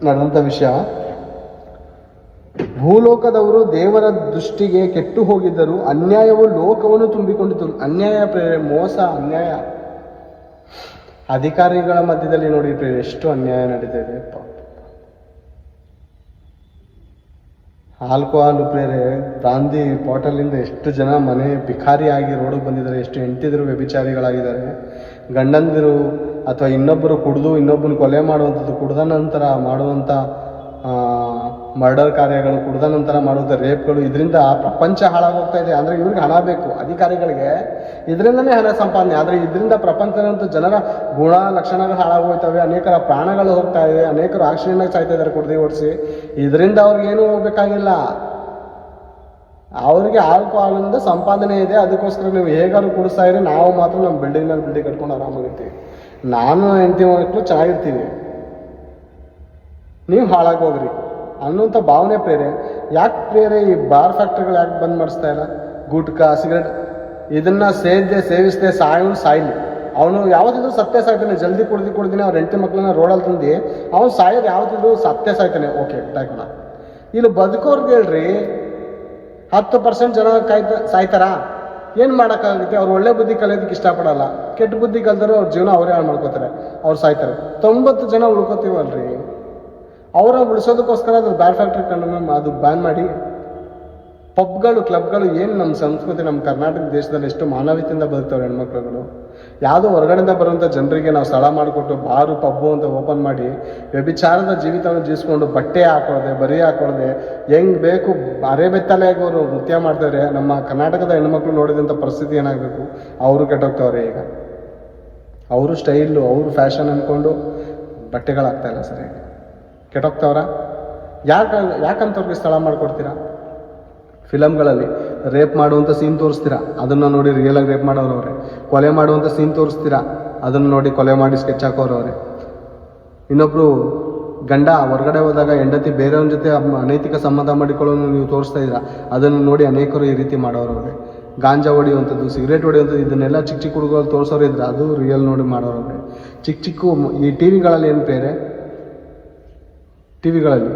ನಡೆದಂಥ ವಿಷಯ. ಭೂಲೋಕದವರು ದೇವರ ದೃಷ್ಟಿಗೆ ಕೆಟ್ಟು ಹೋಗಿದ್ದರು, ಅನ್ಯಾಯವು ಲೋಕವನ್ನು ತುಂಬಿಕೊಂಡಿತು. ಅನ್ಯಾಯ ಪ್ರೇರೆ, ಮೋಸ, ಅನ್ಯಾಯ. ಅಧಿಕಾರಿಗಳ ಮಧ್ಯದಲ್ಲಿ ನೋಡಿ ಪ್ರೇರೆ ಎಷ್ಟು ಅನ್ಯಾಯ ನಡೀತಿದೆ. ಆಲ್ಕೋಹಾಲು ಪ್ರೇರೆ, ಬ್ರಾಂದಿ ಬಾಟಲಿಂದ ಎಷ್ಟು ಜನ ಮನೆ ಭಿಕಾರಿಯಾಗಿ ರೋಡಿಗೆ ಬಂದಿದ್ದಾರೆ, ಎಷ್ಟು ಹೆಂಡತಿದ್ರು ವ್ಯಭಿಚಾರಿಗಳಾಗಿದ್ದಾರೆ. ಗಂಡಂದಿರು ಅಥವಾ ಇನ್ನೊಬ್ಬರು ಕುಡಿದು ಇನ್ನೊಬ್ಬನ ಕೊಲೆ ಮಾಡುವಂಥದ್ದು, ಕುಡ್ದ ನಂತರ ಮಾಡುವಂಥ ಮರ್ಡರ್ ಕಾರ್ಯಗಳು, ಕುಡ್ದ ನಂತರ ಮಾಡುವಂಥ ರೇಪ್ಗಳು, ಇದರಿಂದ ಪ್ರಪಂಚ ಹಾಳಾಗೋಗ್ತಾ ಇದೆ. ಅಂದರೆ ಇವ್ರಿಗೆ ಹಣ ಬೇಕು, ಅಧಿಕಾರಿಗಳಿಗೆ ಇದರಿಂದನೇ ಹಣ ಸಂಪಾದನೆ. ಆದರೆ ಇದರಿಂದ ಪ್ರಪಂಚದಂತೂ ಜನರ ಗುಣ ಲಕ್ಷಣಗಳು ಹಾಳಾಗೋಗ್ತವೆ, ಅನೇಕರ ಪ್ರಾಣಗಳು ಹೋಗ್ತಾ ಇದೆ, ಅನೇಕರು ಆಕ್ಸಿಡೆಂಟಾಗಿ ಸಾಯ್ತಾ ಇದ್ದಾರೆ ಕುಡ್ದು ಓಡಿಸಿ. ಇದರಿಂದ ಅವ್ರಿಗೇನು ಹೋಗ್ಬೇಕಾಗಿಲ್ಲ, ಅವ್ರಿಗೆ ಆಲ್ಕೋಹಾಲಿಂದ ಸಂಪಾದನೆ ಇದೆ. ಅದಕ್ಕೋಸ್ಕರ ನೀವು ಹೇಗಾದ್ರು ಕುಡಿಸ್ತಾ ಇರಿ, ನಾವು ಮಾತ್ರ ನಮ್ಮ ಬಿಲ್ಡಿಂಗ್ ಮೇಲೆ ಬಿಲ್ಡಿಂಗ್ ಕಟ್ಕೊಂಡು ಆರಾಮಾಗಿರ್ತೀವಿ, ನಾನು ಹೆಂಡತಿ ಮಕ್ಕಳು ಚೆನ್ನಾಗಿರ್ತೀವಿ, ನೀವು ಹಾಳಾಗೋಗ್ರಿ ಅನ್ನುವಂಥ ಭಾವನೆ ಪ್ರೇರೆ. ಯಾಕೆ ಪ್ರೇರೆ ಈ ಬಾರ್ ಫ್ಯಾಕ್ಟ್ರಿಗಳು ಯಾಕೆ ಬಂದ್ ಮಾಡಿಸ್ತಾ ಇಲ್ಲ? ಗುಟ್ಕಾ, ಸಿಗರೇಟ್ ಇದನ್ನ ಸೇವಿಸದೆ ಸಾಯ್ಲಿ. ಅವನು ಯಾವತ್ತಿದ್ರು ಸತ್ಯ ಸಾಯ್ತಾನೆ. ಜಲ್ದಿ ಕುಡ್ದಿನೇ ಅವ್ರ ಹೆಂಡತಿ ಮಕ್ಕಳನ್ನ ರೋಡಲ್ಲಿ ತಂದು ಅವ್ನು ಸಾಯೋದು ಯಾವತ್ತಿದ್ರು ಸತ್ಯ ಸಾಯ್ತಾನೆ. ಓಕೆ ಟೈಕೋಣ. ಇಲ್ಲಿ ಬದುಕೋರ್ಗೆ ಹೇಳ್ರಿ, 10% ಜನ ಸಾಯ್ತಾರಾ? ಏನು ಮಾಡೋಕ್ಕಾಗುತ್ತೆ? ಅವ್ರು ಒಳ್ಳೆ ಬುದ್ಧಿ ಕಲಿಯೋದಕ್ಕೆ ಇಷ್ಟಪಡಲ್ಲ, ಕೆಟ್ಟ ಬುದ್ಧಿ ಕಲ್ತಾರೆ ಅವ್ರ ಜೀವನ ಅವರೇ ಹಾಳು ಮಾಡ್ಕೋತಾರೆ, ಅವ್ರು ಸಾಯ್ತಾರೆ. 90 ಜನ ಉಳ್ಕೋತೀವಲ್ರಿ, ಅವರ ಉಳಿಸೋದಕ್ಕೋಸ್ಕರ ಅದು ಬ್ಯಾಡ್ ಫ್ಯಾಕ್ಟ್ರಿ ಕಂಡು ಅದು ಬ್ಯಾನ್ ಮಾಡಿ. ಪಬ್ಗಳು, ಕ್ಲಬ್ಗಳು, ಏನು ನಮ್ಮ ಸಂಸ್ಕೃತಿ, ನಮ್ಮ ಕರ್ನಾಟಕ ದೇಶದಲ್ಲಿ ಎಷ್ಟು ಮಾನವೀಯತೆಯಿಂದ ಬದುಕ್ತವ್ರೆ ಹೆಣ್ಮಕ್ಳುಗಳು. ಯಾವುದೋ ಹೊರಗಡೆಯಿಂದ ಬರುವಂಥ ಜನರಿಗೆ ನಾವು ಸ್ಥಳ ಮಾಡಿಕೊಟ್ಟು ಬಾರು ಪಬ್ಬು ಅಂತ ಓಪನ್ ಮಾಡಿ ವ್ಯಭಿಚಾರದ ಜೀವಿತವನ್ನು ಜೀವಿಸ್ಕೊಂಡು ಬಟ್ಟೆ ಹಾಕೊಳ್ಳದೆ, ಬರೀ ಹಾಕೊಳ್ಳದೆ, ಹೆಂಗೆ ಬೇಕು ಅರೆ ಬೆತ್ತಲೆಯಾಗಿ ಅವರು ನೃತ್ಯ ಮಾಡ್ತಾರೆ. ನಮ್ಮ ಕರ್ನಾಟಕದ ಹೆಣ್ಮಕ್ಳು ನೋಡಿದಂಥ ಪರಿಸ್ಥಿತಿ ಏನಾಗಬೇಕು? ಅವರು ಕೆಟ್ಟೋಗ್ತವ್ರೆ. ಈಗ ಅವರು ಸ್ಟೈಲು, ಅವರು ಫ್ಯಾಷನ್ ಅಂದ್ಕೊಂಡು ಬಟ್ಟೆಗಳಾಗ್ತಾಯಿಲ್ಲ ಸರಿಯಾಗಿ, ಕೆಟ್ಟೋಗ್ತವ್ರ. ಯಾಕಂತವ್ರಿಗೆ ಸ್ಥಳ ಮಾಡಿಕೊಡ್ತೀರಾ? ಫಿಲಮ್ಗಳಲ್ಲಿ ರೇಪ್ ಮಾಡುವಂಥ ಸೀನ್ ತೋರಿಸ್ತೀರಾ, ಅದನ್ನು ನೋಡಿ ರಿಯಲಾಗಿ ರೇಪ್ ಮಾಡೋರವ್ರೆ. ಕೊಲೆ ಮಾಡುವಂಥ ಸೀನ್ ತೋರಿಸ್ತೀರಾ, ಅದನ್ನು ನೋಡಿ ಕೊಲೆ ಮಾಡಿ ಸ್ಕೆಚ್ ಹಾಕೋರವ್ರೆ. ಇನ್ನೊಬ್ಬರು ಗಂಡ ಹೊರಗಡೆ ಹೋದಾಗ ಹೆಂಡತಿ ಬೇರೆಯವ್ರ ಜೊತೆ ಅನೈತಿಕ ಸಂಬಂಧ ಮಾಡಿಕೊಳ್ಳೋನು ನೀವು ತೋರಿಸ್ತಾ ಇದ್ದೀರಾ, ಅದನ್ನು ನೋಡಿ ಅನೇಕರು ಈ ರೀತಿ ಮಾಡೋರವ್ರೆ. ಗಾಂಜಾ ಹೊಡೆಯುವಂಥದ್ದು, ಸಿಗರೇಟ್ ಹೊಡೆಯುವಂಥದ್ದು, ಇದನ್ನೆಲ್ಲ ಚಿಕ್ಕ ಚಿಕ್ಕ ಹುಡುಗರು ತೋರಿಸೋರು ಇದ್ರೆ ಅದು ರಿಯಲ್ ನೋಡಿ ಮಾಡೋರವ್ರೆ. ಚಿಕ್ಕ ಈ ಟಿ ವಿಗಳಲ್ಲಿ ಏನು ಬೇರೆ, ಟಿವಿಗಳಲ್ಲಿ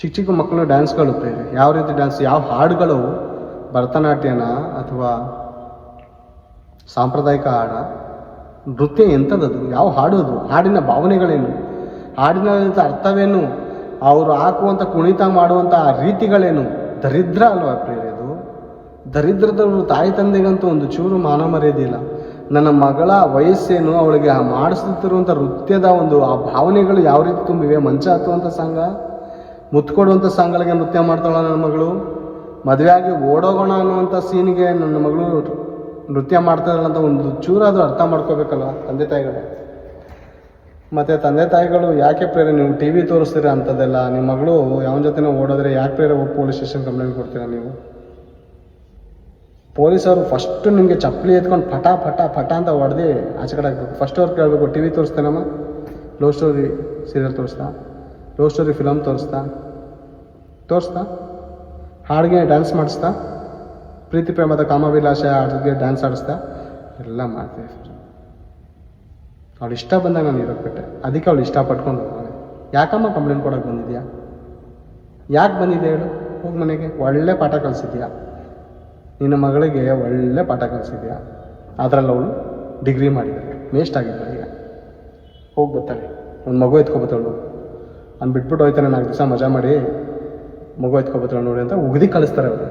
ಚಿಕ್ಕ ಮಕ್ಕಳು ಡ್ಯಾನ್ಸ್ಗಳು ಬೇರೆ. ಯಾವ ರೀತಿ ಡ್ಯಾನ್ಸ್, ಯಾವ ಹಾಡುಗಳು, ಭರತನಾಟ್ಯನ ಅಥವಾ ಸಾಂಪ್ರದಾಯಿಕ ಹಾಡ, ನೃತ್ಯ ಎಂಥದ್ದು, ಯಾವ ಹಾಡೋದು, ಹಾಡಿನ ಭಾವನೆಗಳೇನು, ಹಾಡಿನ ಅರ್ಥವೇನು, ಅವರು ಹಾಕುವಂಥ ಕುಣಿತ ಮಾಡುವಂಥ ರೀತಿಗಳೇನು? ದರಿದ್ರ ಅಲ್ವಾ ಪ್ರಿಯರೇ? ಅದು ದರಿದ್ರದವರು ತಾಯಿ ತಂದೆಗಂತೂ ಒಂದು ಚೂರು ಮಾನ ಮರ್ಯಾದಿಲ್ಲ. ನನ್ನ ಮಗಳ ವಯಸ್ಸೇನು, ಅವಳಿಗೆ ಮಾಡಿಸ್ತಿರುವಂಥ ನೃತ್ಯದ ಒಂದು ಆ ಭಾವನೆಗಳು ಯಾವ ರೀತಿ ತುಂಬಿವೆ. ಮಂಚ ಹತ್ತುವಂಥ ಸಂಘ, ಮುತ್ಕೊಡುವಂಥ ಸಂಘಗಳಿಗೆ ನೃತ್ಯ ಮಾಡ್ತಾಳ ನನ್ನ ಮಗಳು. ಮದುವೆಯಾಗಿ ಓಡೋಗೋಣ ಅನ್ನುವಂಥ ಸೀನಿಗೆ ನನ್ನ ಮಗಳು ನೃತ್ಯ ಮಾಡ್ತಾಯಿಲ್ಲ ಅಂತ ಒಂದು ಚೂರಾದರೂ ಅರ್ಥ ಮಾಡ್ಕೋಬೇಕಲ್ವ ತಂದೆ ತಾಯಿಗಳೇ. ಮತ್ತು ತಂದೆ ತಾಯಿಗಳು ಯಾಕೆ ಪ್ರೇರೆ ನೀವು ಟಿ ವಿ ತೋರಿಸ್ತೀರ ಅಂಥದ್ದೆಲ್ಲ? ನಿಮ್ಮ ಮಗಳು ಯಾವನ ಜೊತೆನೋ ಓಡೋದ್ರೆ ಯಾಕೆ ಪ್ರೇರೆ ಹೋಗಿ ಪೊಲೀಸ್ ಸ್ಟೇಷನ್ ಕಂಪ್ಲೇಂಟ್ ಕೊಡ್ತೀರಾ ನೀವು? ಪೊಲೀಸವರು ಫಸ್ಟು ನಿಮಗೆ ಚಪ್ಪಲಿ ಎತ್ಕೊಂಡು ಫಟ ಅಂತ ಹೊಡೆದು ಆಚೆ ಕಡೆ ಹಾಕ್ಬೇಕು. ಫಸ್ಟ್ ಅವ್ರು ಕೇಳಬೇಕು, ಟಿ ವಿ ತೋರಿಸ್ತೇನಮ್ಮ? ಲವ್ ಸ್ಟೋರಿ ಸೀರಿಯಲ್ ತೋರಿಸ್ತಾ? ಲವ್ ಸ್ಟೋರಿ ಫಿಲಮ್ ತೋರಿಸ್ತಾ? ಹಾಡಿಗೆ ಡ್ಯಾನ್ಸ್ ಮಾಡಿಸ್ತಾ? ಪ್ರೀತಿ ಪ್ರೇಮದ ಕಾಮವಿಲಾಸ ಹಾಡಿಗೆ ಡ್ಯಾನ್ಸ್ ಆಡಿಸ್ತಾ? ಎಲ್ಲ ಮಾಡ್ತೀವಿ. ಅವಳು ಇಷ್ಟ ಬಂದಾಗ ನಾನು ಇರೋಕ್ಕೆ ಬಿಟ್ಟೆ, ಅದಕ್ಕೆ ಅವಳು ಇಷ್ಟಪಟ್ಕೊಂಡು ಹೋಗೋಣ. ಯಾಕಮ್ಮ ಕಂಪ್ಲೇಂಟ್ ಕೊಡೋಕೆ ಬಂದಿದ್ಯಾ? ಯಾಕೆ ಬಂದಿದೆ ಹೇಳು? ಹೋಗಿ ಮನೆಗೆ ಒಳ್ಳೆ ಪಾಠ ಕಲಿಸಿದ್ಯಾ, ನಿನ್ನ ಮಗಳಿಗೆ ಒಳ್ಳೆ ಪಾಠ ಕಲಿಸಿದ್ಯಾ. ಅದರಲ್ಲಿ ಅವಳು ಡಿಗ್ರಿ ಮಾಡಿದ್ದಾಳೆ, ವೇಸ್ಟ್ ಆಗಿದ್ದಾಳೆ. ಈಗ ಹೋಗಿ ಬರ್ತಾಳೆ, ಒಂದು ಮಗು ಎತ್ಕೊಬತ್ತವಳು, ನಾನು ಬಿಟ್ಬಿಟ್ಟು ಹೋಯ್ತಾನೆ 4 ದಿವಸ ಮಜಾ ಮಾಡಿ ಮಗು ಎತ್ಕೊಬತ್ತವಳು ನೋಡಿ ಅಂತ ಉಗ್ದಿ ಕಳಿಸ್ತಾರೆ ಅವರು.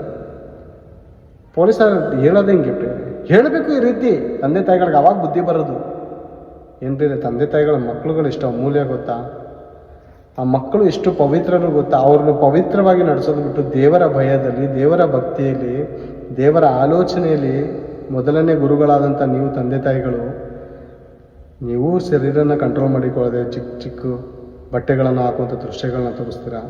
ಪೊಲೀಸರು ಹೇಳೋದೇ ಹಿಂಗೆ ಹೇಳಬೇಕು ಈ ರೀತಿ. ತಂದೆ ತಾಯಿಗಳಿಗೆ ಅವಾಗ ಬುದ್ಧಿ ಬರೋದು. ಏನ್ರಿ ತಂದೆ ತಾಯಿಗಳ ಮಕ್ಕಳುಗಳು ಎಷ್ಟು ಅಮೂಲ್ಯ ಗೊತ್ತಾ? ಆ ಮಕ್ಕಳು ಎಷ್ಟು ಪವಿತ್ರರು ಗೊತ್ತಾ? ಅವ್ರನ್ನ ಪವಿತ್ರವಾಗಿ ನಡೆಸೋದು ಬಿಟ್ಟು ದೇವರ ಭಯದಲ್ಲಿ, ದೇವರ ಭಕ್ತಿಯಲ್ಲಿ, ದೇವರ ಆಲೋಚನೆಯಲ್ಲಿ ಮೊದಲನೇ ಗುರುಗಳಾದಂಥ ನೀವು ತಂದೆ ತಾಯಿಗಳು, ನೀವು ಶರೀರನ ಕಂಟ್ರೋಲ್ ಮಾಡಿಕೊಳ್ಳದೆ ಚಿಕ್ಕ ಬಟ್ಟೆಗಳನ್ನು ಹಾಕುವಂಥ ದೃಶ್ಯಗಳನ್ನ ತೋರಿಸ್ತೀರಾ,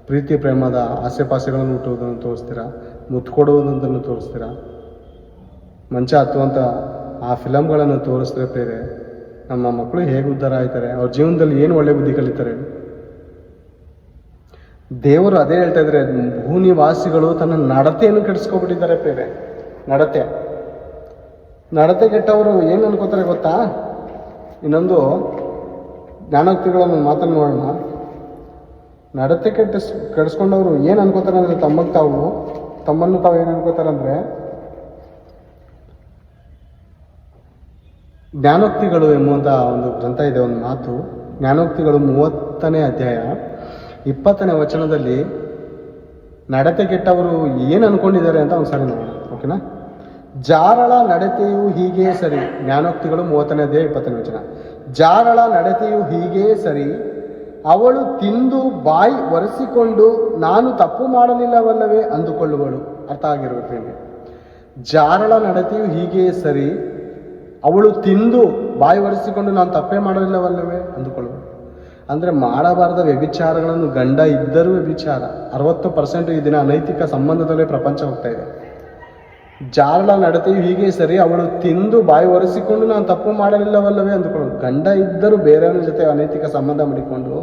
ಪ್ರೀತಿ ಪ್ರೇಮದ ಆಸೆಪಾಸೆಗಳನ್ನು ಹುಟ್ಟುವುದನ್ನು ತೋರಿಸ್ತೀರಾ, ಮುತ್ತು ಕೊಡುವುದಂತನ್ನು ತೋರಿಸ್ತೀರಾ, ಮಂಚ ಹತ್ತುವಂಥ ಆ ಫಿಲಮ್ಗಳನ್ನು ತೋರಿಸಿದ್ರೆ ಬೇರೆ ನಮ್ಮ ಮಕ್ಕಳು ಹೇಗೆ ಉದ್ಧಾರ ಆಯ್ತಾರೆ? ಅವ್ರ ಜೀವನದಲ್ಲಿ ಏನು ಒಳ್ಳೆ ಬುದ್ಧಿ ಕಲಿತಾರೆ? ದೇವರು ಅದೇ ಹೇಳ್ತಾ ಇದ್ದಾರೆ, ಭೂನಿವಾಸಿಗಳು ತನ್ನ ನಡತೆಯನ್ನು ಕೆಡಿಸ್ಕೊಬಿಟ್ಟಿದ್ದಾರೆ ಬೇರೆ. ನಡತೆ ಕೆಟ್ಟವರು ಏನು ಅನ್ಕೋತಾರೆ ಗೊತ್ತಾ? ಇನ್ನೊಂದು ಜ್ಞಾನೋಕ್ತಿಗಳನ್ನು ಮಾತನ್ನು ನೋಡೋಣ. ನಡತೆ ಕೆಡಿಸ್ಕೊಂಡವರು ಏನು ಅನ್ಕೋತಾರೆ ಅಂದರೆ ತಮ್ಮನ್ನು ತಾವು ಏನು ಅನ್ಕೋತಾರೆ ಅಂದರೆ, ಜ್ಞಾನೋಕ್ತಿಗಳು ಎಂಬುವಂಥ ಒಂದು ಗ್ರಂಥ ಇದೆ, ಒಂದು ಮಾತು. ಜ್ಞಾನೋಕ್ತಿಗಳು 30ನೇ ಅಧ್ಯಾಯ 20ನೇ ವಚನದಲ್ಲಿ ನಡತೆ ಕೆಟ್ಟವರು ಏನು ಅನ್ಕೊಂಡಿದ್ದಾರೆ ಅಂತ ಒಂದು ಸಾರಿ ನೋಡೋಣ, ಓಕೆನಾ. ಜಾರಳ ನಡತೆಯು ಹೀಗೇ ಸರಿ. ಜ್ಞಾನೋಕ್ತಿಗಳು 30ನೇ ಅಧ್ಯಾಯ 20ನೇ ವಚನ. ಜಾರಳ ನಡತೆಯು ಹೀಗೇ ಸರಿ, ಅವಳು ತಿಂದು ಬಾಯಿ ಒರೆಸಿಕೊಂಡು ನಾನು ತಪ್ಪು ಮಾಡಲಿಲ್ಲವಲ್ಲವೇ ಅಂದುಕೊಳ್ಳುವಳು. ಅರ್ಥ ಆಗಿರ್ಬೇಕು ನಿಮಗೆ. ಜಾರಳ ನಡತೆಯು ಹೀಗೇ ಸರಿ, ಅವಳು ತಿಂದು ಬಾಯಿ ಒರೆಸಿಕೊಂಡು ನಾನು ತಪ್ಪೇ ಮಾಡಲಿಲ್ಲವಲ್ಲವೇ ಅಂದುಕೊಳ್ಳುವಳು. ಅಂದರೆ ಮಾಡಬಾರದ ವ್ಯಭಿಚಾರಗಳನ್ನು ಗಂಡ ಇದ್ದರೂ ವ್ಯಭಿಚಾರ. 60% ಈ ದಿನ ಅನೈತಿಕ ಸಂಬಂಧದಲ್ಲೇ ಪ್ರಪಂಚ ಹೋಗ್ತಾ ಇದೆ. ಜಾರಳ ನಡತೆಯು ಹೀಗೆ ಸರಿ, ಅವಳು ತಿಂದು ಬಾಯಿ ಒರೆಸಿಕೊಂಡು ನಾನು ತಪ್ಪು ಮಾಡಲಿಲ್ಲವಲ್ಲವೇ ಅಂದುಕೊಳ್ಳೋದು. ಗಂಡ ಇದ್ದರೂ ಬೇರೆಯವರ ಜೊತೆ ಅನೈತಿಕ ಸಂಬಂಧ ಮಾಡಿಕೊಂಡು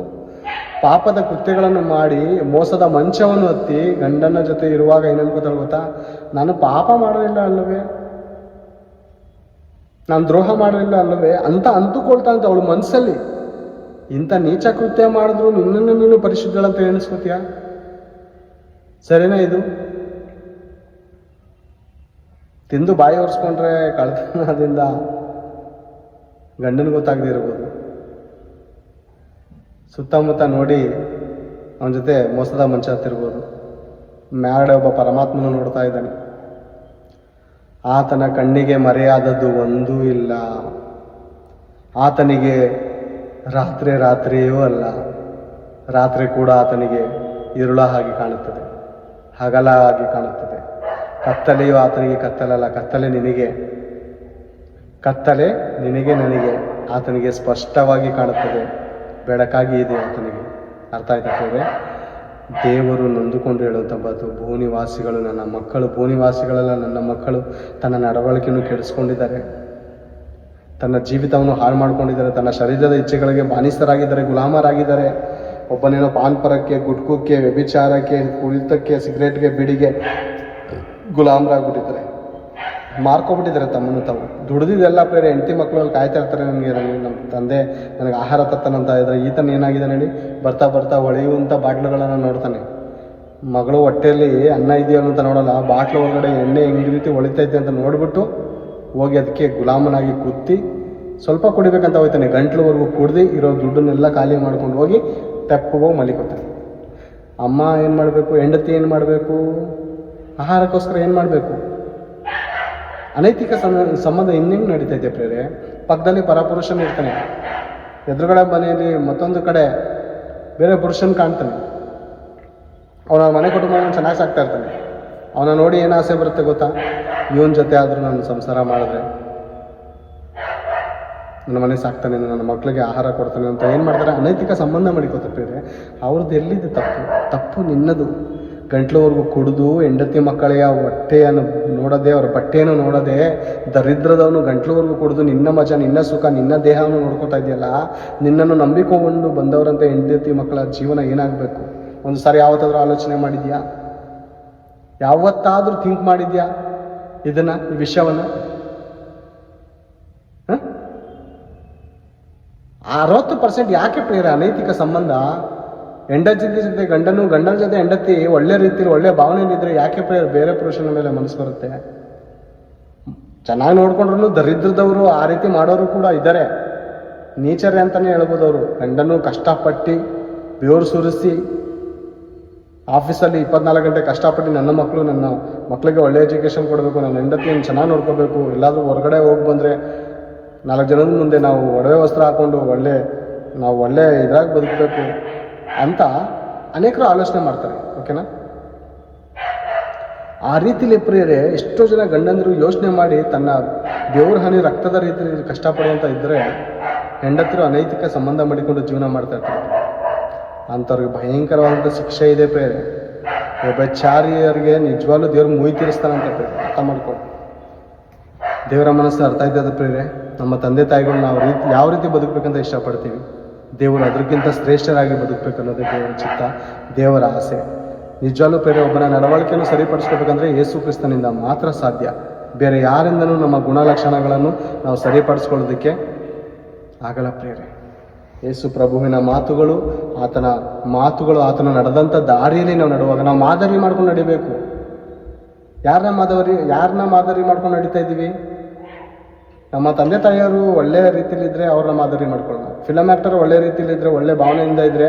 ಪಾಪದ ಕೃತ್ಯಗಳನ್ನು ಮಾಡಿ ಮೋಸದ ಮಂಚವನ್ನು ಹತ್ತಿ ಗಂಡನ ಜೊತೆ ಇರುವಾಗ ಏನನ್ಕೋತಾಳೆ ಗೊತ್ತಾ, ನಾನು ಪಾಪ ಮಾಡಲಿಲ್ಲ ಅಲ್ಲವೇ, ನಾನು ದ್ರೋಹ ಮಾಡಲಿಲ್ಲ ಅಲ್ಲವೇ ಅಂತ ಅಂದುಕೊಳ್ತಾ ಅಂತ ಅವಳು ಮನಸ್ಸಲ್ಲಿ. ಇಂಥ ನೀಚ ಕೃತ್ಯ ಮಾಡಿದ್ರು ನಿನ್ನನ್ನು ನೀನು ಪರಿಶುದ್ಧಳಂತ ಎಣಿಸ್ಕೋತೀಯ? ಸರಿನಾ ಇದು? ತಿಂದು ಬಾಯಿ ಒರೆಸ್ಕೊಂಡ್ರೆ ಕಳ್ತನದಿಂದ ಗಂಡನ ಗೊತ್ತಾಗದೇ ಇರ್ಬೋದು. ಸುತ್ತಮುತ್ತ ನೋಡಿ ಅವನ ಜೊತೆ ಮೋಸದ ಮಂಚ ಹತ್ತಿರ್ಬೋದು. ಮ್ಯಾಗಡೆ ಒಬ್ಬ ಪರಮಾತ್ಮನ ನೋಡ್ತಾ ಇದ್ದಾನೆ. ಆತನ ಕಣ್ಣಿಗೆ ಮರೆಯಾದದ್ದು ಒಂದೂ ಇಲ್ಲ. ಆತನಿಗೆ ರಾತ್ರಿಯೂ ಅಲ್ಲ, ರಾತ್ರಿ ಕೂಡ ಆತನಿಗೆ ಇರುಳ ಹಾಗೆ ಕಾಣುತ್ತದೆ, ಹಗಲ ಹಾಗೆ ಕಾಣುತ್ತದೆ. ಕತ್ತಲೆಯು ಆತನಿಗೆ ಕತ್ತಲಲ್ಲ, ಕತ್ತಲೆ ನಿನಗೆ ನನಗೆ ಆತನಿಗೆ ಸ್ಪಷ್ಟವಾಗಿ ಕಾಣುತ್ತದೆ, ಬೆಳಕಾಗಿ ಇದೆ ಆತನಿಗೆ. ಅರ್ಥ ಆಯ್ತದೆ? ದೇವರು ನೊಂದುಕೊಂಡು ಹೇಳುವಂಥ ಮಾತು, ಭೂನಿವಾಸಿಗಳು ನನ್ನ ಮಕ್ಕಳು, ಭೂನಿವಾಸಿಗಳೆಲ್ಲ ನನ್ನ ಮಕ್ಕಳು ತನ್ನ ನಡವಳಿಕೆಯನ್ನು ಕೆಡಿಸ್ಕೊಂಡಿದ್ದಾರೆ, ತನ್ನ ಜೀವಿತವನ್ನು ಹಾಳು ಮಾಡ್ಕೊಂಡಿದ್ದಾರೆ, ತನ್ನ ಶರೀರದ ಇಚ್ಛೆಗಳಿಗೆ ಬಾನಿಸರಾಗಿದ್ದಾರೆ, ಗುಲಾಮರಾಗಿದ್ದಾರೆ. ಒಬ್ಬನೇನೋ ಪಾನ್ಪರಕ್ಕೆ, ಗುಟ್ಕುಕ್ಕೆ, ವ್ಯಭಿಚಾರಕ್ಕೆ, ಕುಳಿತಕ್ಕೆ, ಸಿಗರೇಟ್ಗೆ, ಬಿಡಿಗೆ ಗುಲಾಮರಾಗ್ಬಿಟ್ಟಿದ್ದಾರೆ, ಮಾರ್ಕೊಬಿಟ್ಟಿದ್ದಾರೆ ತಮ್ಮನ್ನು ತಾವು. ದುಡ್ದಿದ್ದೆಲ್ಲ ಬೇರೆ ಹೆಂಡತಿ ಮಕ್ಕಳಲ್ಲಿ ಕಾಯ್ತಾ ಇರ್ತಾರೆ, ನನಗೆ ನಮ್ಮ ತಂದೆ ನನಗೆ ಆಹಾರ ತತ್ತನಂತ ಇದ್ದಾರೆ. ಈತನ ಏನಾಗಿದೆ ಹೇಳಿ, ಬರ್ತಾ ಹೊಳೆಯುವಂಥ ಬಾಟ್ಲುಗಳನ್ನು ನೋಡ್ತಾನೆ. ಮಗಳು ಹೊಟ್ಟೆಯಲ್ಲಿ ಅನ್ನ ಇದೆಯೋ ಅಂತ ನೋಡಲ್ಲ, ಬಾಟ್ಲು ಒಳಗಡೆ ಎಣ್ಣೆ ಹೆಂಗೆ ರೀತಿ ಹೊಳಿತೈತೆ ಅಂತ ನೋಡ್ಬಿಟ್ಟು ಹೋಗಿ ಅದಕ್ಕೆ ಗುಲಾಮನಾಗಿ ಕೂತಿ ಸ್ವಲ್ಪ ಕುಡಿಬೇಕಂತ ಹೋಗ್ತಾನೆ. ಗಂಟ್ಲುವರೆಗೂ ಕುಡ್ದು ಇರೋ ದುಡ್ಡನ್ನೆಲ್ಲ ಖಾಲಿ ಮಾಡ್ಕೊಂಡು ಹೋಗಿ ತೆಪ್ಪಗೋಗಿ ಮಲಿಕೋತಾನೆ. ಅಮ್ಮ ಏನು ಮಾಡಬೇಕು, ಹೆಂಡತಿ ಏನು ಮಾಡಬೇಕು, ಆಹಾರಕ್ಕೋಸ್ಕರ ಏನು ಮಾಡಬೇಕು? ಅನೈತಿಕ ಸಂಬಂಧ ಇನ್ನೇನು ನಡೀತೈತೆ ಪ್ರೇರೆ. ಪಕ್ಕದಲ್ಲಿ ಪರಪುರುಷನ ಇರ್ತಾನೆ, ಎದುರುಗಡೆ ಮನೆಯಲ್ಲಿ ಮತ್ತೊಂದು ಕಡೆ ಬೇರೆ ಪುರುಷನ ಕಾಣ್ತಾನೆ. ಅವನ ಮನೆ ಕುಟುಂಬವನ್ನು ಚೆನ್ನಾಗಿ ಸಾಕ್ತಾ ಇರ್ತಾನೆ. ಅವನ ನೋಡಿ ಏನು ಆಸೆ ಬರುತ್ತೆ ಗೊತ್ತಾ, ಇವನ ಜೊತೆ ಆದರೂ ನಾನು ಸಂಸಾರ ಮಾಡಿದ್ರೆ ನನ್ನ ಮನೆ ಸಾಕ್ತಾನೆ, ನನ್ನ ಮಕ್ಕಳಿಗೆ ಆಹಾರ ಕೊಡ್ತಾನೆ ಅಂತ ಏನು ಮಾಡ್ತಾರೆ, ಅನೈತಿಕ ಸಂಬಂಧ ಮಾಡಿಕೋತಾರೆ. ಅವ್ರದ್ದು ಎಲ್ಲಿದೆ ತಪ್ಪು ನಿನ್ನದು. ಗಂಟ್ಲುವರೆಗೂ ಕುಡಿದು ಹೆಂಡತಿ ಮಕ್ಕಳಿಗೆ ಹೊಟ್ಟೆಯನ್ನು ನೋಡದೆ, ಅವ್ರ ಬಟ್ಟೆಯನ್ನು ನೋಡದೆ, ದರಿದ್ರದವನು ಗಂಟ್ಲುವರೆಗೂ ಕುಡಿದು ನಿನ್ನ ಮಜಾ, ನಿನ್ನ ಸುಖ, ನಿನ್ನ ದೇಹವನ್ನು ನೋಡ್ಕೊತಾ ಇದೆಯಲ್ಲ, ನಿನ್ನನ್ನು ನಂಬಿಕೊಂಡು ಬಂದವರಂತ ಹೆಂಡತಿ ಮಕ್ಕಳ ಜೀವನ ಏನಾಗಬೇಕು? ಒಂದು ಸಾರಿ ಯಾವತ್ತಾದ್ರೂ ಆಲೋಚನೆ ಮಾಡಿದ್ಯಾ? ಯಾವತ್ತಾದ್ರೂ ಥಿಂಕ್ ಮಾಡಿದ್ಯಾ ಈ ವಿಷಯವನ್ನು? 60% ಯಾಕೆ ಪ್ರೇರ ಅನೈತಿಕ ಸಂಬಂಧ? ಹೆಂಡತಿ ಜೊತೆ ಗಂಡನ ಜೊತೆ ಹೆಂಡತಿ ಒಳ್ಳೆ ರೀತಿಯಲ್ಲಿ ಒಳ್ಳೆ ಭಾವನೆಯಲ್ಲಿದ್ದರೆ ಯಾಕೆ ಪ್ರೇರ ಬೇರೆ ಪುರುಷನ ಮೇಲೆ ಮನಸ್ಸು ಬರುತ್ತೆ? ಚೆನ್ನಾಗಿ ನೋಡ್ಕೊಂಡ್ರು ದರಿದ್ರದವರು ಆ ರೀತಿ ಮಾಡೋರು ಕೂಡ ಇದ್ದಾರೆ. ನೀಚರೇ ಅಂತಲೇ ಹೇಳ್ಬೋದು ಅವರು. ಗಂಡನು ಕಷ್ಟಪಟ್ಟು ಬೆವರು ಸುರಿಸಿ ಆಫೀಸಲ್ಲಿ 24 ಗಂಟೆ ಕಷ್ಟಪಟ್ಟು ನನ್ನ ಮಕ್ಕಳಿಗೆ ಒಳ್ಳೆ ಎಜುಕೇಷನ್ ಕೊಡಬೇಕು, ನನ್ನ ಹೆಂಡತಿಯನ್ನು ಚೆನ್ನಾಗಿ ನೋಡ್ಕೋಬೇಕು, ಎಲ್ಲಾದರೂ ಹೊರಗಡೆ ಹೋಗಿ ಬಂದರೆ 4 ಜನದ ಮುಂದೆ ನಾವು ಒಡವೆ ವಸ್ತ್ರ ಹಾಕ್ಕೊಂಡು ನಾವು ಒಳ್ಳೆ ಇದ್ರಾಗ ಬದುಕಬೇಕು ಅಂತ ಅನೇಕರು ಆಲೋಚನೆ ಮಾಡ್ತಾರೆ. ಓಕೆನಾ? ಆ ರೀತಿಲಿ ಪ್ರಿಯರೇ ಎಷ್ಟೋ ಜನ ಗಂಡಂದರು ಯೋಚನೆ ಮಾಡಿ ತನ್ನ ಬೆವರು ಹನಿ ರಕ್ತದ ರೀತಿಯಲ್ಲಿ ಕಷ್ಟಪಡುವಂತ ಇದ್ದರೆ ಹೆಂಡತಿರು ಅನೈತಿಕ ಸಂಬಂಧ ಮಾಡಿಕೊಂಡು ಜೀವನ ಮಾಡ್ತಾ ಇರ್ತಾರೆ. ಅಂಥವ್ರಿಗೆ ಭಯಂಕರವಾದಂಥ ಶಿಕ್ಷೆ ಇದೆ ಪ್ರೇರೆ. ವ್ಯಭಿಚಾರಿಯರಿಗೆ ನಿಜವಾಗ್ಲೂ ದೇವ್ರು ಮುಯಿ ತೀರಿಸ್ತಾನಂತ ಪ್ರೇರೆ. ಅರ್ಥ ಮಾಡ್ಕೊಂಡು ದೇವರ ಮನಸ್ಸು ಅರ್ಥ ಆಯ್ತದ ಪ್ರೇರೆ. ನಮ್ಮ ತಂದೆ ತಾಯಿಗಳು ನಾವು ಯಾವ ರೀತಿ ಬದುಕಬೇಕಂತ ಇಷ್ಟಪಡ್ತೀವಿ, ದೇವರು ಅದಕ್ಕಿಂತ ಶ್ರೇಷ್ಠರಾಗಿ ಬದುಕಬೇಕನ್ನೋದೇ ದೇವರ ಚಿತ್ತ, ದೇವರ ಆಸೆ. ನಿಜವಾಗ್ಲೂ ಪ್ರೇರೆ ಒಬ್ಬನ ನಡವಳಿಕೆಯನ್ನು ಸರಿಪಡಿಸ್ಕೋಬೇಕಂದ್ರೆ ಯೇಸು ಕ್ರಿಸ್ತನಿಂದ ಮಾತ್ರ ಸಾಧ್ಯ. ಬೇರೆ ಯಾರಿಂದನೂ ನಮ್ಮ ಗುಣಲಕ್ಷಣಗಳನ್ನು ನಾವು ಸರಿಪಡಿಸ್ಕೊಳ್ಳೋದಕ್ಕೆ ಆಗಲ್ಲ ಪ್ರೇರೆ. ಯೇಸು ಪ್ರಭುವಿನ ಮಾತುಗಳು, ಆತನ ನಡೆದಂಥ ದಾರಿಯಲ್ಲಿ ನಾವು ನಡುವಾಗ ನಾವು ಮಾದರಿ ಮಾಡ್ಕೊಂಡು ನಡಿಬೇಕು. ಯಾರನ್ನ ಮಾದರಿ ಮಾಡ್ಕೊಂಡು ನಡೀತಾ ಇದ್ದೀವಿ? ನಮ್ಮ ತಂದೆ ತಾಯಿಯವರು ಒಳ್ಳೆಯ ರೀತಿಯಲ್ಲಿದ್ದರೆ ಅವ್ರನ್ನ ಮಾದರಿ ಮಾಡ್ಕೊಳ್ಳೋಣ. ಫಿಲಮ್ ಆ್ಯಕ್ಟರ್ ಒಳ್ಳೆಯ ರೀತಿಯಲ್ಲಿದ್ದರೆ, ಒಳ್ಳೆ ಭಾವನೆಯಿಂದ ಇದ್ದರೆ,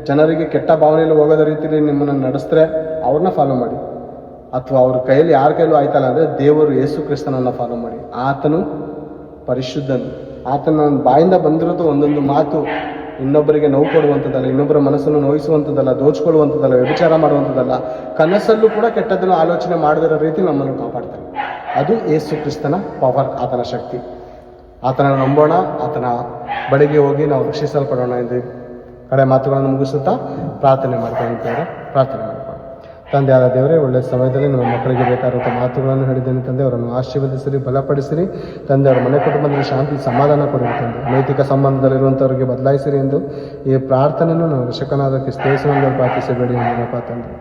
ಜನರಿಗೆ ಕೆಟ್ಟ ಭಾವನೆಯಲ್ಲಿ ಹೋಗೋದ ರೀತಿಯಲ್ಲಿ ನಿಮ್ಮನ್ನು ನಡೆಸಿದ್ರೆ ಅವ್ರನ್ನ ಫಾಲೋ ಮಾಡಿ. ಅಥವಾ ಅವ್ರ ಕೈಯಲ್ಲಿ ಯಾರ ಕೈಲೂ ಆಯ್ತಲ್ಲ ಅಂದರೆ ದೇವರು ಯೇಸು ಕ್ರಿಸ್ತನನ್ನು ಫಾಲೋ ಮಾಡಿ. ಆತನು ಪರಿಶುದ್ಧನು. ಆತನ ಬಾಯಿಂದ ಬಂದಿರೋದು ಒಂದೊಂದು ಮಾತು ಇನ್ನೊಬ್ಬರಿಗೆ ನೋವು ಕೊಡುವಂಥದ್ದಲ್ಲ, ಇನ್ನೊಬ್ಬರ ಮನಸ್ಸನ್ನು ನೋಯಿಸುವಂಥದ್ದಲ್ಲ, ದೋಚ್ಕೊಳ್ಳುವಂಥದ್ದಲ್ಲ, ವ್ಯಭಿಚಾರ ಮಾಡುವಂಥದ್ದಲ್ಲ. ಕನಸಲ್ಲೂ ಕೂಡ ಕೆಟ್ಟದನ್ನು ಆಲೋಚನೆ ಮಾಡದಿರೋ ರೀತಿ ನಮ್ಮನ್ನು ಕಾಪಾಡ್ತಾನೆ. ಅದು ಯೇಸು ಕ್ರಿಸ್ತನ ಪವರ್, ಆತನ ಶಕ್ತಿ. ಆತನ ನಂಬೋಣ, ಆತನ ಬಳಿಗೆ ಹೋಗಿ ನಾವು ರಕ್ಷಿಸಲ್ಪಡೋಣ ಎಂದು ಕಡೆ ಮಾತುಗಳನ್ನು ಮುಗಿಸುತ್ತಾ ಪ್ರಾರ್ಥನೆ ಮಾಡ್ತಾ ಪ್ರಾರ್ಥನೆ ಮಾಡ್ಕೊಂಡು. ತಂದೆಯಾದ ದೇವರೇ, ಒಳ್ಳೆಯ ಸಮಯದಲ್ಲಿ ನಮ್ಮ ಮಕ್ಕಳಿಗೆ ಬೇಕಾದಂಥ ಮಾತುಗಳನ್ನು ಹೇಳಿದ್ದೇನೆ ತಂದೆ. ಅವರನ್ನು ಆಶೀರ್ವದಿಸಿರಿ, ಬಲಪಡಿಸಿರಿ ತಂದೆ. ಅವರ ಮನೆ ಕುಟುಂಬದಲ್ಲಿ ಶಾಂತಿ ಸಮಾಧಾನ ಕೊಡಿರಿ ತಂದೆ. ನೈತಿಕ ಸಂಬಂಧದಲ್ಲಿರುವಂಥವರಿಗೆ ಬದಲಾಯಿಸಿರಿ ಎಂದು ಈ ಪ್ರಾರ್ಥನೆಯನ್ನು ನಾವು ರಕ್ಷಕನಾದ ಕ್ರಿಸ್ತೇಸುವಿನಲ್ಲಿ ಪ್ರಾರ್ಥಿಸಬೇಡಿ ಎಂಬ ತಂದೆ.